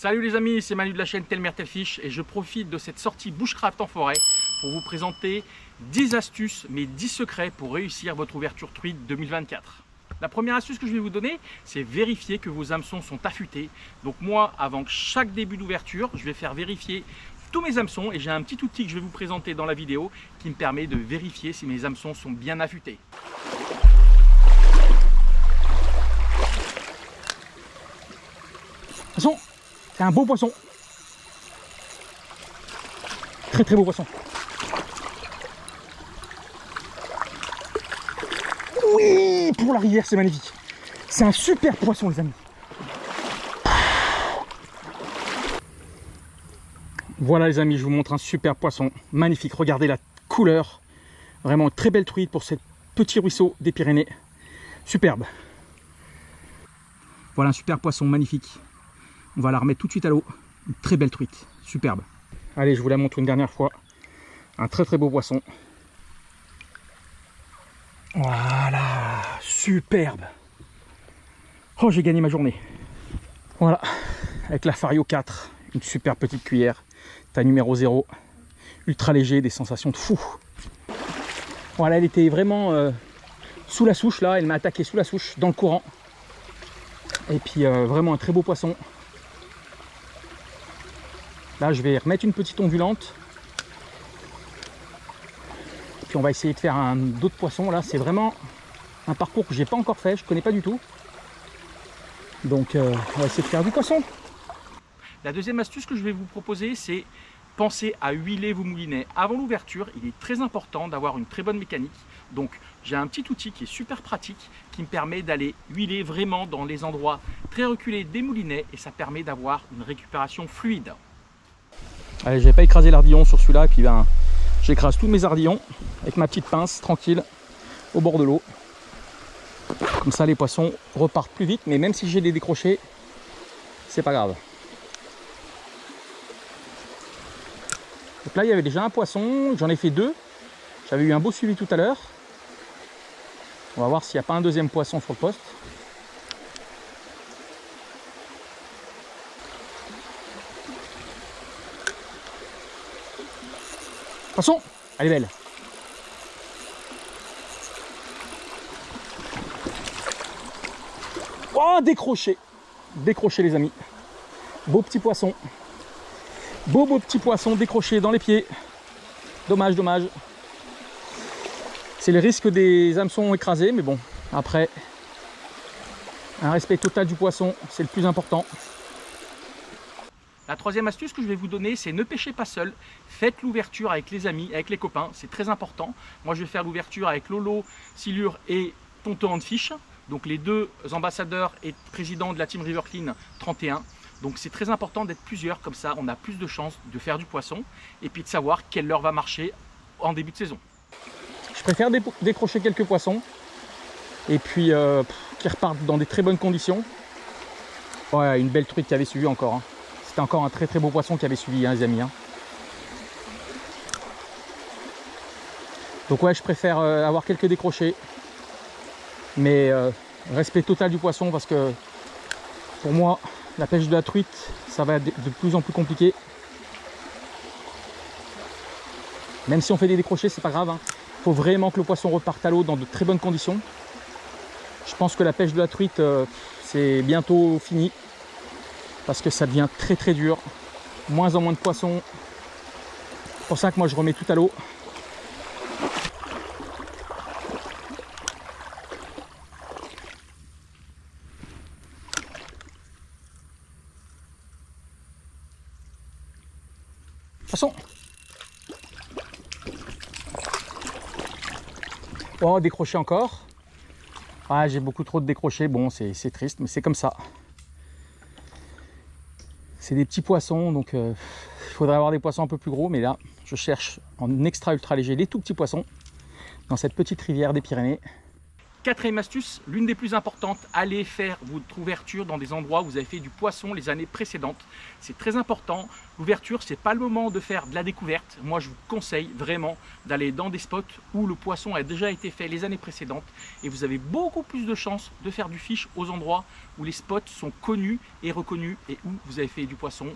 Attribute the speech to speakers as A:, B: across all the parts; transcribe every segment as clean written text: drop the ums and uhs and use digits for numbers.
A: Salut les amis, c'est Manu de la chaîne Telmer Telfish et je profite de cette sortie bushcraft en forêt pour vous présenter 10 astuces, mais 10 secrets pour réussir votre ouverture truite 2024. La première astuce que je vais vous donner, c'est vérifier que vos hameçons sont affûtés. Donc moi, avant chaque début d'ouverture, je vais faire vérifier tous mes hameçons et j'ai un petit outil que je vais vous présenter dans la vidéo qui me permet de vérifier si mes hameçons sont bien affûtés. Attention, c'est un beau poisson. Très très beau poisson. Oui, pour la rivière, c'est magnifique. C'est un super poisson, les amis. Voilà les amis, je vous montre un super poisson. Magnifique, regardez la couleur. Vraiment très belle truite pour ce petit ruisseau des Pyrénées. Superbe. Voilà un super poisson, magnifique. On va la remettre tout de suite à l'eau. Une très belle truite, superbe. Allez, je vous la montre une dernière fois. Un très très beau poisson. Voilà, superbe. Oh, j'ai gagné ma journée. Voilà, avec la Fario 4, une super petite cuillère, taille numéro 0, ultra léger, des sensations de fou. Voilà, elle était vraiment sous la souche là, elle m'a attaqué sous la souche, dans le courant. Et puis vraiment un très beau poisson. Là, je vais remettre une petite ondulante. Puis on va essayer de faire d'autres poissons. Là, c'est vraiment un parcours que j'ai pas encore fait, je connais pas du tout. Donc, on va essayer de faire du poisson. La deuxième astuce que je vais vous proposer, c'est penser à huiler vos moulinets. Avant l'ouverture, il est très important d'avoir une très bonne mécanique. Donc, j'ai un petit outil qui est super pratique, qui me permet d'aller huiler vraiment dans les endroits très reculés des moulinets et ça permet d'avoir une récupération fluide. Allez, je vais pas écraser l'ardillon sur celui-là, et puis ben, j'écrase tous mes ardillons avec ma petite pince, tranquille, au bord de l'eau. Comme ça, les poissons repartent plus vite, mais même si j'ai des décrochés, c'est pas grave. Donc là, il y avait déjà un poisson, j'en ai fait 2. J'avais eu un beau suivi tout à l'heure. On va voir s'il n'y a pas un deuxième poisson sur le poste. Poisson, elle est belle. Oh, décroché. Décroché les amis. Beau petit poisson. Beau petit poisson décroché dans les pieds. Dommage, dommage. C'est le risque des hameçons écrasés, mais bon, après, un respect total du poisson, c'est le plus important. La troisième astuce que je vais vous donner, c'est ne pêchez pas seul. Faites l'ouverture avec les amis, avec les copains, c'est très important. Moi, je vais faire l'ouverture avec Lolo, Silure et Tonton Handfish. Donc les deux ambassadeurs et présidents de la Team River Clean 31. Donc c'est très important d'être plusieurs, comme ça on a plus de chances de faire du poisson et puis de savoir quelle heure va marcher en début de saison. Je préfère décrocher quelques poissons et puis qui repartent dans des très bonnes conditions. Ouais, une belle truite qui avait suivi encore. Hein. C'était encore un très très beau poisson qui avait suivi, hein, les amis. Hein. Donc ouais, je préfère avoir quelques décrochés. Mais respect total du poisson parce que pour moi, la pêche de la truite, ça va être de plus en plus compliqué. Même si on fait des décrochés, c'est pas grave. Hein. Faut vraiment que le poisson reparte à l'eau dans de très bonnes conditions. Je pense que la pêche de la truite, c'est bientôt fini. Parce que ça devient très très dur. Moins en moins de poissons. C'est pour ça que moi je remets tout à l'eau. Poisson. Oh, décroché encore. Ah, j'ai beaucoup trop de décrochés. Bon, c'est triste, mais c'est comme ça. C'est des petits poissons, donc il faudrait avoir des poissons un peu plus gros. Mais là, je cherche en extra ultra léger les tout petits poissons dans cette petite rivière des Pyrénées. Quatrième astuce, l'une des plus importantes, allez faire votre ouverture dans des endroits où vous avez fait du poisson les années précédentes. C'est très important. L'ouverture, ce n'est pas le moment de faire de la découverte. Moi, je vous conseille vraiment d'aller dans des spots où le poisson a déjà été fait les années précédentes et vous avez beaucoup plus de chances de faire du fiche aux endroits où les spots sont connus et reconnus et où vous avez fait du poisson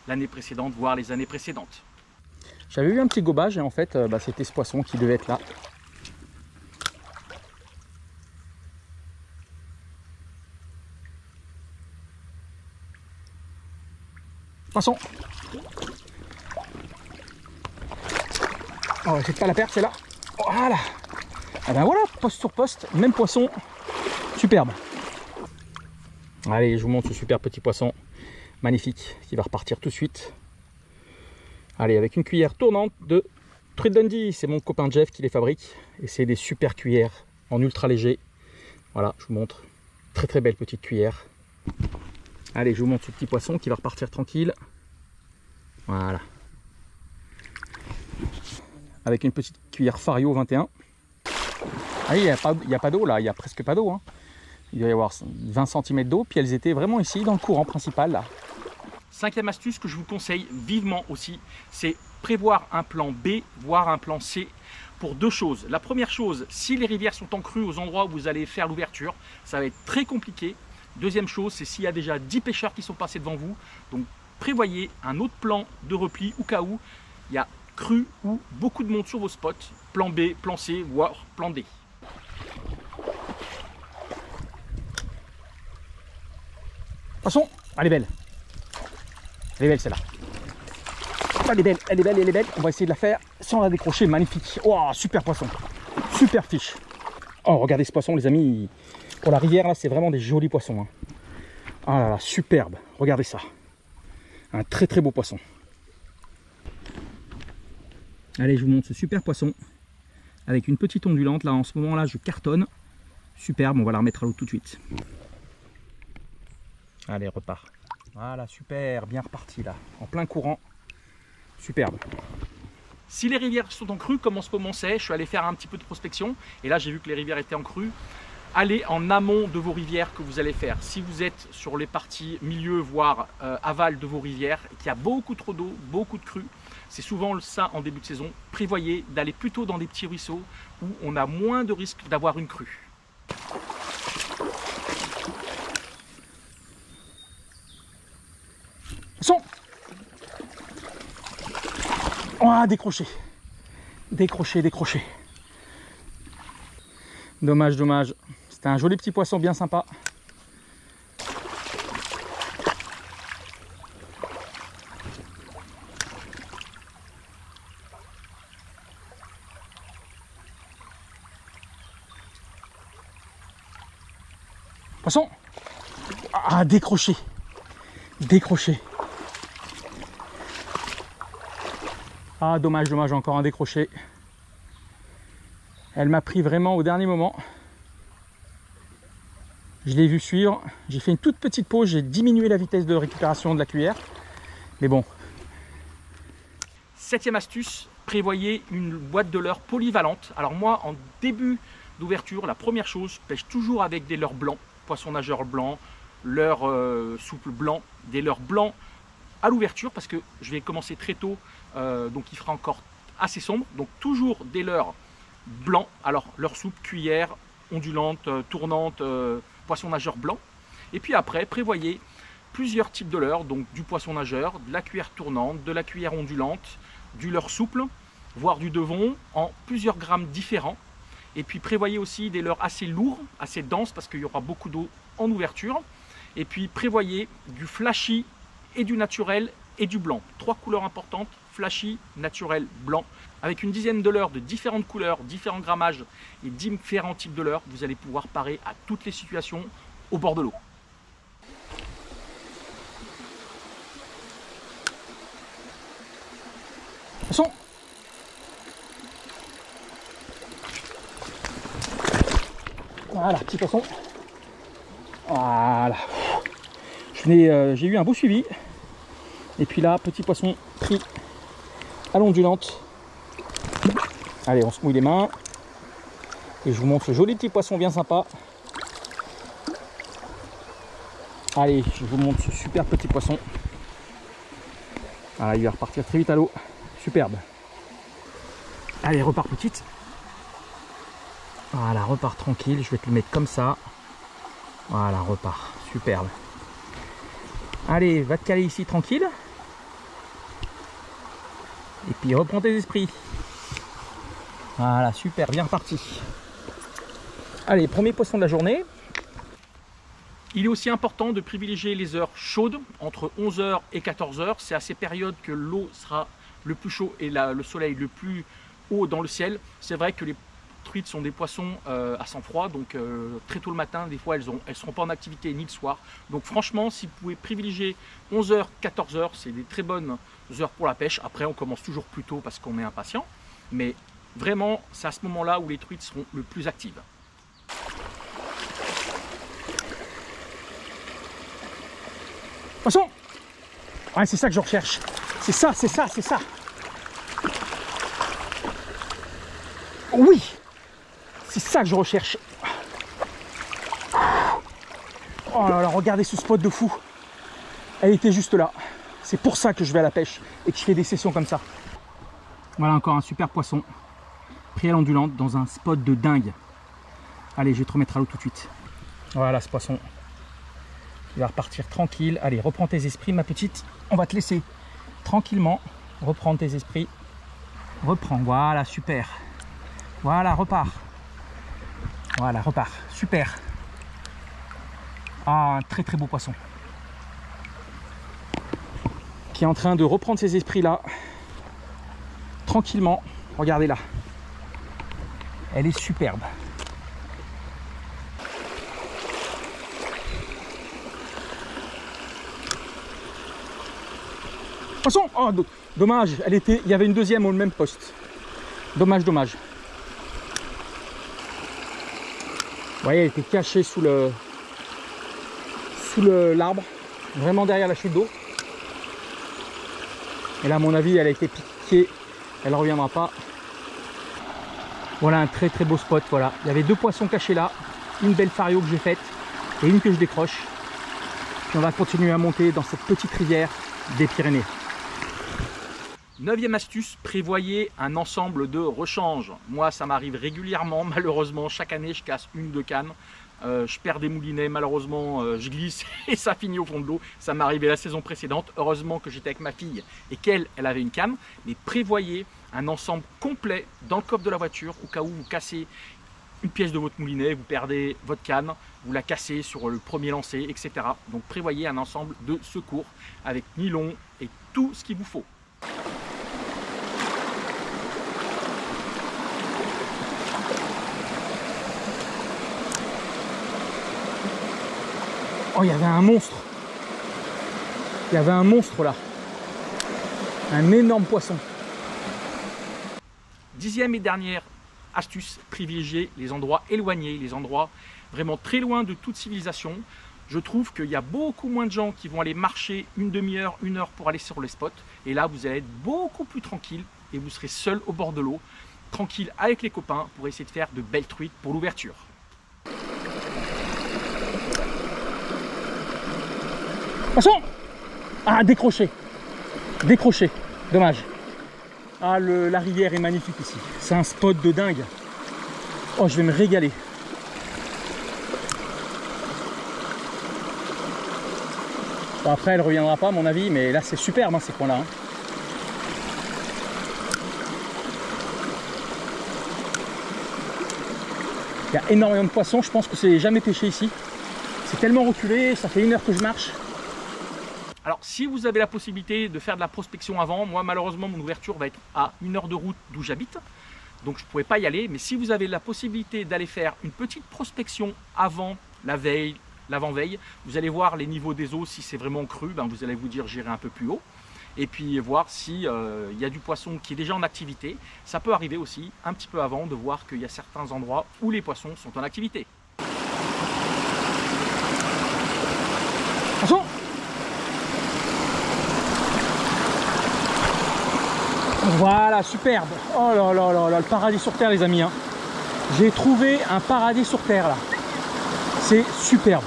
A: l'année précédente, voire les années précédentes. J'avais eu un petit gobage et en fait, c'était ce poisson qui devait être là. Poisson. Oh, j'ai pas la perte, c'est là. Voilà. Et ben voilà, poste sur poste, même poisson. Superbe. Allez, je vous montre ce super petit poisson magnifique qui va repartir tout de suite. Allez, avec une cuillère tournante de Truite Dundee. C'est mon copain Jeff qui les fabrique. Et c'est des super cuillères en ultra léger. Voilà, je vous montre. Très très belle petite cuillère. Allez, je vous montre ce petit poisson qui va repartir tranquille. Voilà. Avec une petite cuillère Fario 21. Ah, il n'y a pas d'eau là, il n'y a presque pas d'eau. Hein. Il doit y avoir 20 cm d'eau, puis elles étaient vraiment ici dans le courant principal là. Cinquième astuce que je vous conseille vivement aussi, c'est prévoir un plan B, voire un plan C. Pour deux choses. La première chose, si les rivières sont en crue aux endroits où vous allez faire l'ouverture, ça va être très compliqué. Deuxième chose, c'est s'il y a déjà 10 pêcheurs qui sont passés devant vous. Donc prévoyez un autre plan de repli au cas où il y a crue ou beaucoup de monde sur vos spots. Plan B, plan C, voire plan D. Poisson, elle est belle. Elle est belle celle-là. Elle est belle, elle est belle, elle est belle. On va essayer de la faire sans la décrocher. Magnifique. Oh, super poisson. Super fiche. Oh, regardez ce poisson les amis. Pour la rivière, là, c'est vraiment des jolis poissons. Hein. Ah là là, superbe. Regardez ça. Un très très beau poisson. Allez, je vous montre ce super poisson. Avec une petite ondulante. Là, en ce moment-là, je cartonne. Superbe, on va la remettre à l'eau tout de suite. Allez, repart. Voilà, super. Bien reparti là. En plein courant. Superbe. Si les rivières sont en crue, comme en ce moment c'est, je suis allé faire un petit peu de prospection. Et là, j'ai vu que les rivières étaient en crue. Allez en amont de vos rivières que vous allez faire. Si vous êtes sur les parties milieu, voire aval de vos rivières, et qu'il y a beaucoup trop d'eau, beaucoup de crues, c'est souvent ça en début de saison. Prévoyez d'aller plutôt dans des petits ruisseaux où on a moins de risques d'avoir une crue. Poisson. Oh, décroché. Décroché, décroché. Dommage, dommage. C'était un joli petit poisson bien sympa. Poisson. Ah, décroché. Décroché. Ah, dommage, dommage, encore un décroché. Elle m'a pris vraiment au dernier moment. Je l'ai vu suivre. J'ai fait une toute petite pause. J'ai diminué la vitesse de récupération de la cuillère. Mais bon. Septième astuce, prévoyez une boîte de leurre polyvalente. Alors moi, en début d'ouverture, la première chose, je pêche toujours avec des leurres blancs. Poisson nageur blanc, leurre souple blanc, des leurres blancs à l'ouverture parce que je vais commencer très tôt. Donc il fera encore assez sombre. Donc toujours des leurres blancs. Alors leurre souple, cuillère, ondulante, tournante, poisson nageur blanc. Et puis après, prévoyez plusieurs types de leurres, donc du poisson nageur, de la cuillère tournante, de la cuillère ondulante, du leurre souple, voire du devon, en plusieurs grammes différents. Et puis prévoyez aussi des leurres assez lourds, assez denses, parce qu'il y aura beaucoup d'eau en ouverture. Et puis prévoyez du flashy et du naturel et du blanc. Trois couleurs importantes, flashy, naturel, blanc. Avec une dizaine de leurres de différentes couleurs, différents grammages et différents types de leurres, vous allez pouvoir parer à toutes les situations au bord de l'eau. Poisson. Voilà, petit poisson. Voilà. J'ai eu un beau suivi. Et puis là, petit poisson pris à l'ondulante. Allez, on se mouille les mains. Et je vous montre ce joli petit poisson bien sympa. Allez, je vous montre ce super petit poisson. Voilà, il va repartir très vite à l'eau. Superbe. Allez, repart petite. Voilà, repart tranquille. Je vais te le mettre comme ça. Voilà, repart. Superbe. Allez, va te caler ici tranquille. Et puis reprends tes esprits. Voilà, super, bien reparti. Allez, premier poisson de la journée. Il est aussi important de privilégier les heures chaudes, entre 11 h et 14 h. C'est à ces périodes que l'eau sera le plus chaud et le soleil le plus haut dans le ciel. C'est vrai que les truites sont des poissons à sang froid, donc très tôt le matin, des fois elles ne seront pas en activité ni le soir. Donc franchement, si vous pouvez privilégier 11 h, 14 h, c'est des très bonnes heures pour la pêche. Après, on commence toujours plus tôt parce qu'on est impatient. Mais vraiment, c'est à ce moment-là où les truites seront le plus actives. Poisson! Ouais, c'est ça que je recherche. C'est ça, c'est ça, c'est ça. Oui! C'est ça que je recherche. Oh là là, regardez ce spot de fou. Elle était juste là. C'est pour ça que je vais à la pêche et que je fais des sessions comme ça. Voilà encore un super poisson. Pris à l'ondulante dans un spot de dingue. Allez, je vais te remettre à l'eau tout de suite. Voilà ce poisson. Il va repartir tranquille. Allez, reprends tes esprits, ma petite. On va te laisser tranquillement reprendre tes esprits. Reprends. Voilà, super. Voilà, repars. Voilà, repars. Super. Ah, un très très beau poisson. Qui est en train de reprendre ses esprits là. Tranquillement. Regardez là. Elle est superbe. Poisson! Oh, dommage, il y avait une deuxième au même poste. Dommage, dommage. Vous voyez, elle était cachée sous l'arbre, vraiment derrière la chute d'eau. Et là, à mon avis, elle a été piquée. Elle ne reviendra pas. Voilà un très très beau spot. Voilà. Il y avait deux poissons cachés là. Une belle fario que j'ai faite et une que je décroche. Puis on va continuer à monter dans cette petite rivière des Pyrénées. 9e astuce, prévoyez un ensemble de rechange. Moi, ça m'arrive régulièrement, malheureusement, chaque année, je casse une ou deux cannes. Je perds des moulinets, malheureusement, je glisse et ça finit au fond de l'eau. Ça m'est arrivé la saison précédente. Heureusement que j'étais avec ma fille et qu'elle avait une canne. Mais prévoyez un ensemble complet dans le coffre de la voiture au cas où vous cassez une pièce de votre moulinet, vous perdez votre canne, vous la cassez sur le premier lancer, etc. Donc prévoyez un ensemble de secours avec nylon et tout ce qu'il vous faut. Oh, il y avait un monstre. Il y avait un monstre là. Un énorme poisson. 10e et dernière astuce, privilégier les endroits éloignés, les endroits vraiment très loin de toute civilisation. Je trouve qu'il y a beaucoup moins de gens qui vont aller marcher une demi-heure, une heure pour aller sur les spots. Et là, vous allez être beaucoup plus tranquille et vous serez seul au bord de l'eau, tranquille avec les copains pour essayer de faire de belles truites pour l'ouverture. Poisson! Ah, décroché. Décroché. Dommage. Ah, la rivière est magnifique ici. C'est un spot de dingue. Oh, je vais me régaler. Bon, après, elle ne reviendra pas, à mon avis, mais là, c'est superbe, hein, ces coins-là. Hein. Il y a énormément de poissons. Je pense que c'est jamais pêché ici. C'est tellement reculé. Ça fait 1 heure que je marche. Alors, si vous avez la possibilité de faire de la prospection avant, moi, malheureusement, mon ouverture va être à 1 heure de route d'où j'habite. Donc, je ne pouvais pas y aller. Mais si vous avez la possibilité d'aller faire une petite prospection avant la veille, l'avant-veille, vous allez voir les niveaux des eaux. Si c'est vraiment cru, ben, vous allez vous dire j'irai un peu plus haut. Et puis voir s'il y a du poisson qui est déjà en activité. Ça peut arriver aussi un petit peu avant de voir qu'il y a certains endroits où les poissons sont en activité. Poisson! Voilà, superbe. Oh là là là là, le paradis sur terre, les amis. Hein. J'ai trouvé un paradis sur terre là. C'est superbe.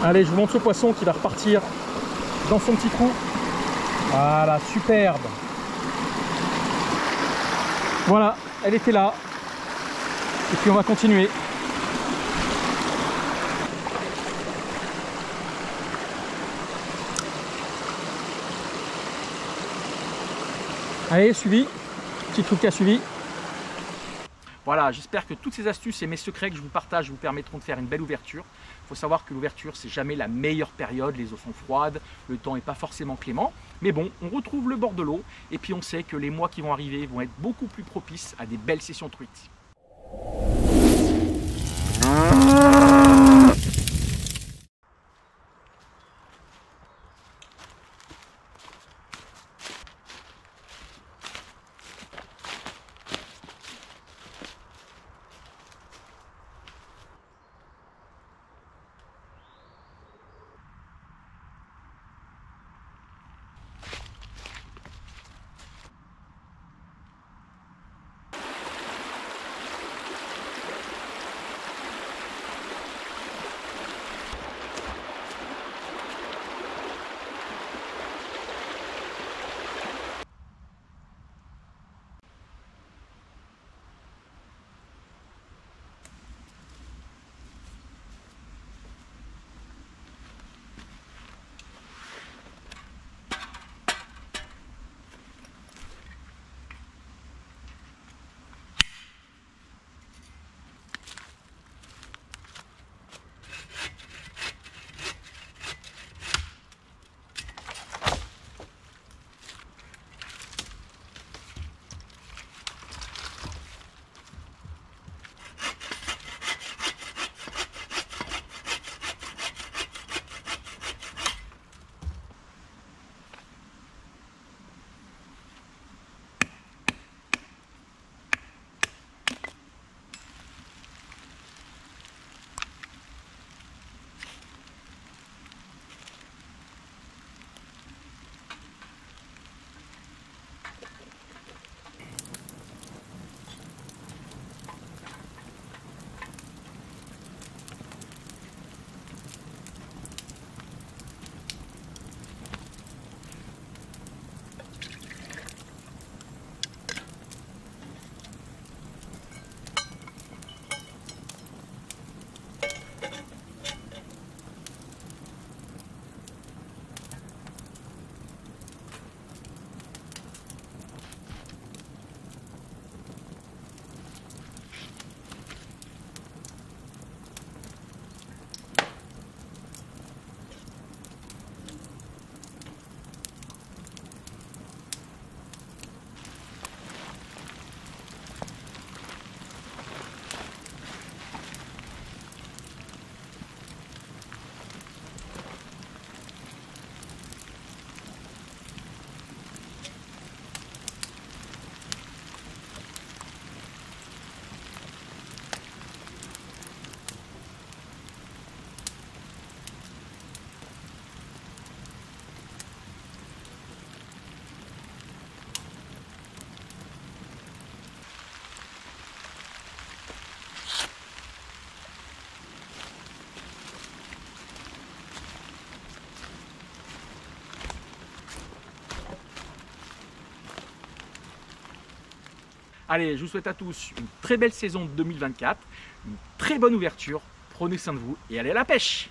A: Allez, je vous montre ce poisson qui va repartir dans son petit trou. Voilà, superbe. Voilà, elle était là. Et puis on va continuer. Allez, suivi. Petit truc qui a suivi. Voilà, j'espère que toutes ces astuces et mes secrets que je vous partage vous permettront de faire une belle ouverture. Il faut savoir que l'ouverture, c'est jamais la meilleure période. Les eaux sont froides, le temps n'est pas forcément clément. Mais bon, on retrouve le bord de l'eau et puis on sait que les mois qui vont arriver vont être beaucoup plus propices à des belles sessions truites. Allez, je vous souhaite à tous une très belle saison 2024, une très bonne ouverture, prenez soin de vous et allez à la pêche!